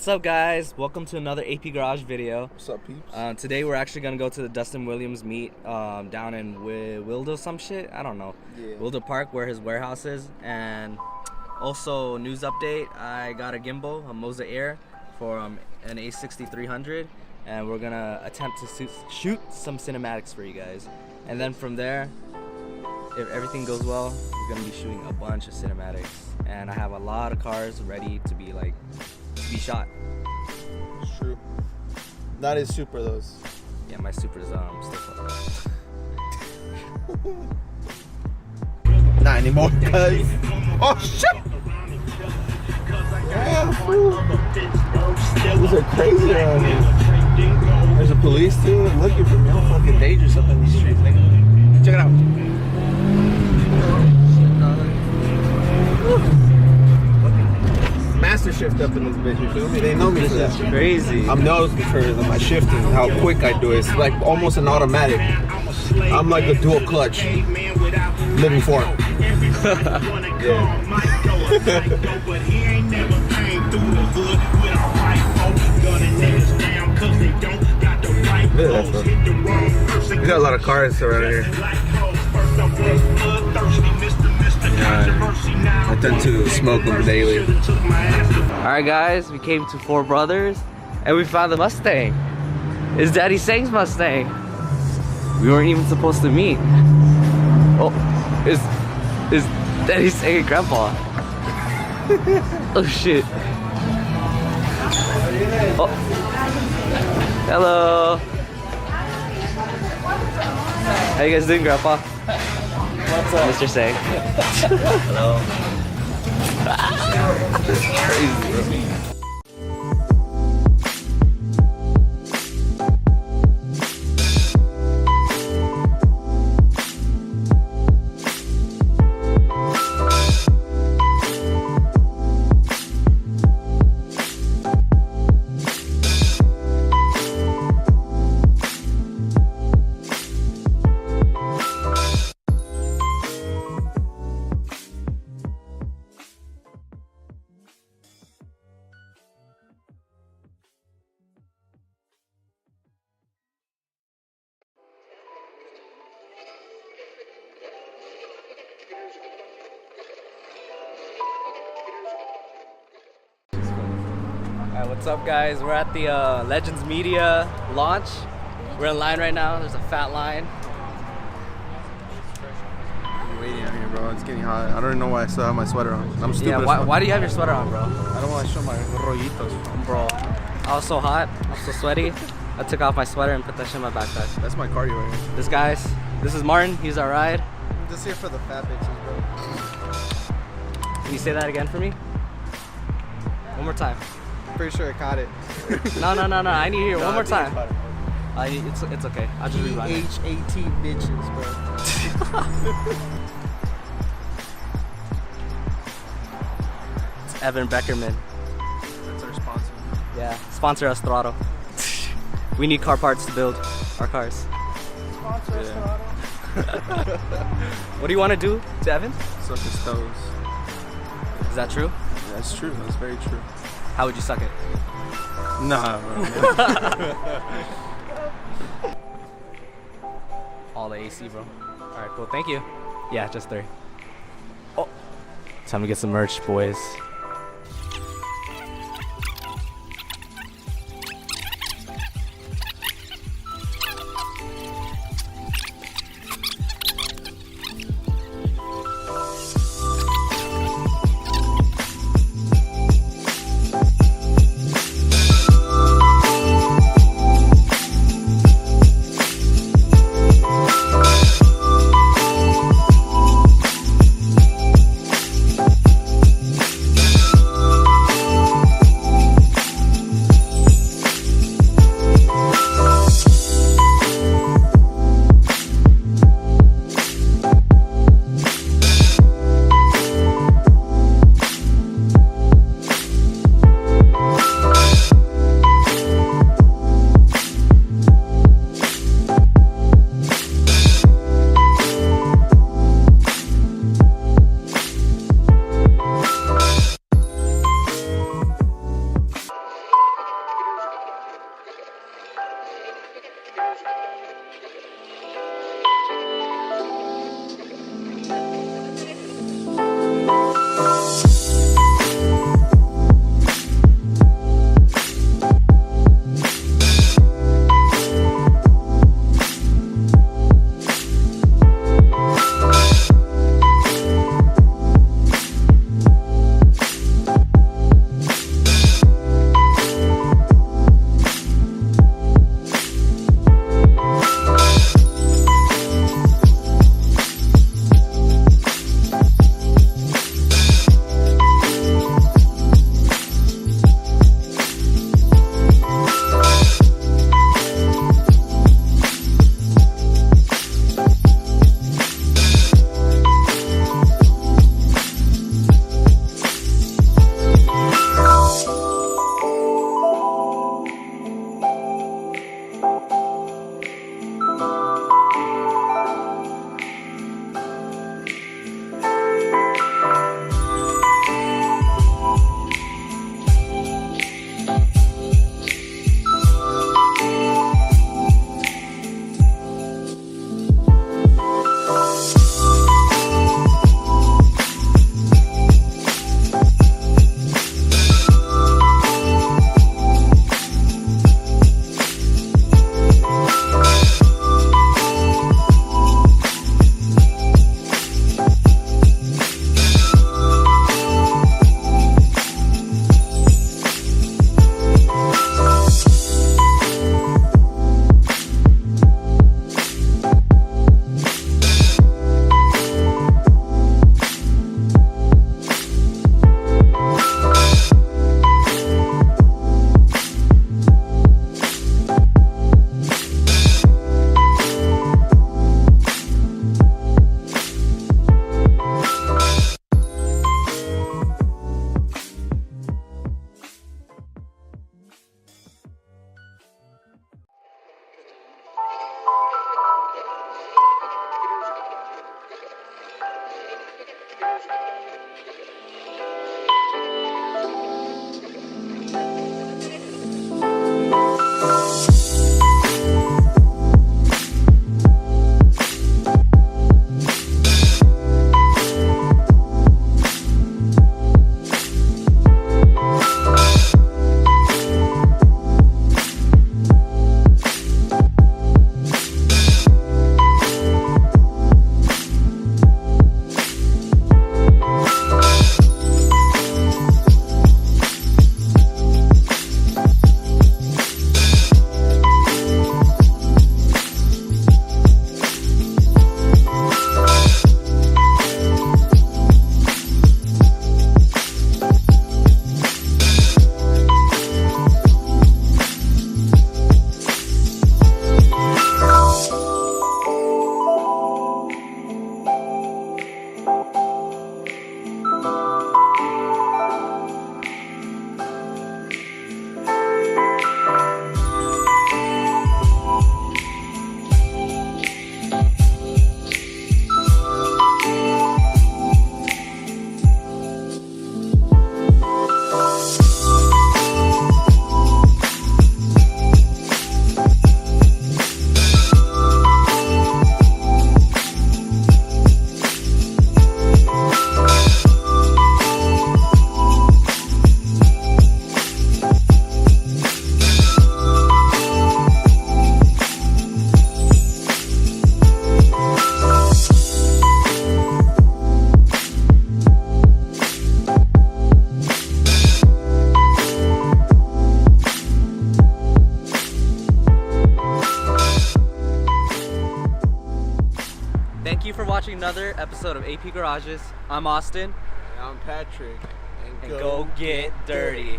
What's up, guys? Welcome to another AP Garage video. What's up, peeps? Today we're actually gonna go to the Dustin Williams meet down in Wildo some shit. I don't know. Yeah. Wildo Park, where his warehouse is. And also news update. I got a gimbal, a Moza Air, for an A6300, and we're gonna attempt to shoot some cinematics for you guys. And then from there, if everything goes well, we're gonna be shooting a bunch of cinematics. And I have a lot of cars ready to be shot. It's true. Not his super, those. Yeah, my Supra's still fucked up. Not anymore, cuz. Oh, shit! Yeah, fool. These are crazy around here. There's a police team looking for me. I'm fucking dangerous up in these streets, nigga. Check it out. Master shift up in this bitch, you feel me? They know me for that. Crazy. I'm known for my shifting, how quick I do it. It's like almost an automatic. I'm like a dual clutch. Living form. Yeah. We got a lot of cars around here. Yeah, I tend to smoke them daily. Alright, guys, we came to Four Brothers and we found the Mustang. It's Daddy Sang's Mustang. We weren't even supposed to meet. Oh, it's Daddy Sang and Grandpa. Oh shit. Oh. Hello. How you guys doing, Grandpa? What's up, Mr. Sang? Hello. Crazy, bro. Alright, what's up, guys? We're at the Legends Media launch. We're in line right now. There's a fat line. I'm waiting out here, bro. It's getting hot. I don't even know why I still have my sweater on. I'm stupid. Yeah, why do you have your sweater on, bro? I don't want to show my rollitos. Bro, I was so hot. I'm so sweaty. I took off my sweater and put that shit in my backpack. That's my cardio right here. This is Martin. He's our ride. I'm just here for the fat bitches, bro. Can you say that again for me? One more time. Pretty sure I caught it. No. I need to hear one more time. It's okay. I'll just rerun it. P-H-A-T bitches, bro. It's Evan Beckerman. That's our sponsor. Yeah, sponsor us, Throttle. We need car parts to build our cars. Sponsor us, Throttle. What do you want to do to Evan? Suck his toes. Is that true? Yeah, that's true. That's very true. How would you suck it? Nah, bro. All the AC, bro. Alright, cool. Thank you. Yeah, just 3. Oh, time to get some merch, boys. watching another episode of AP Garages. I'm Austin. And I'm Patrick. And go get dirty.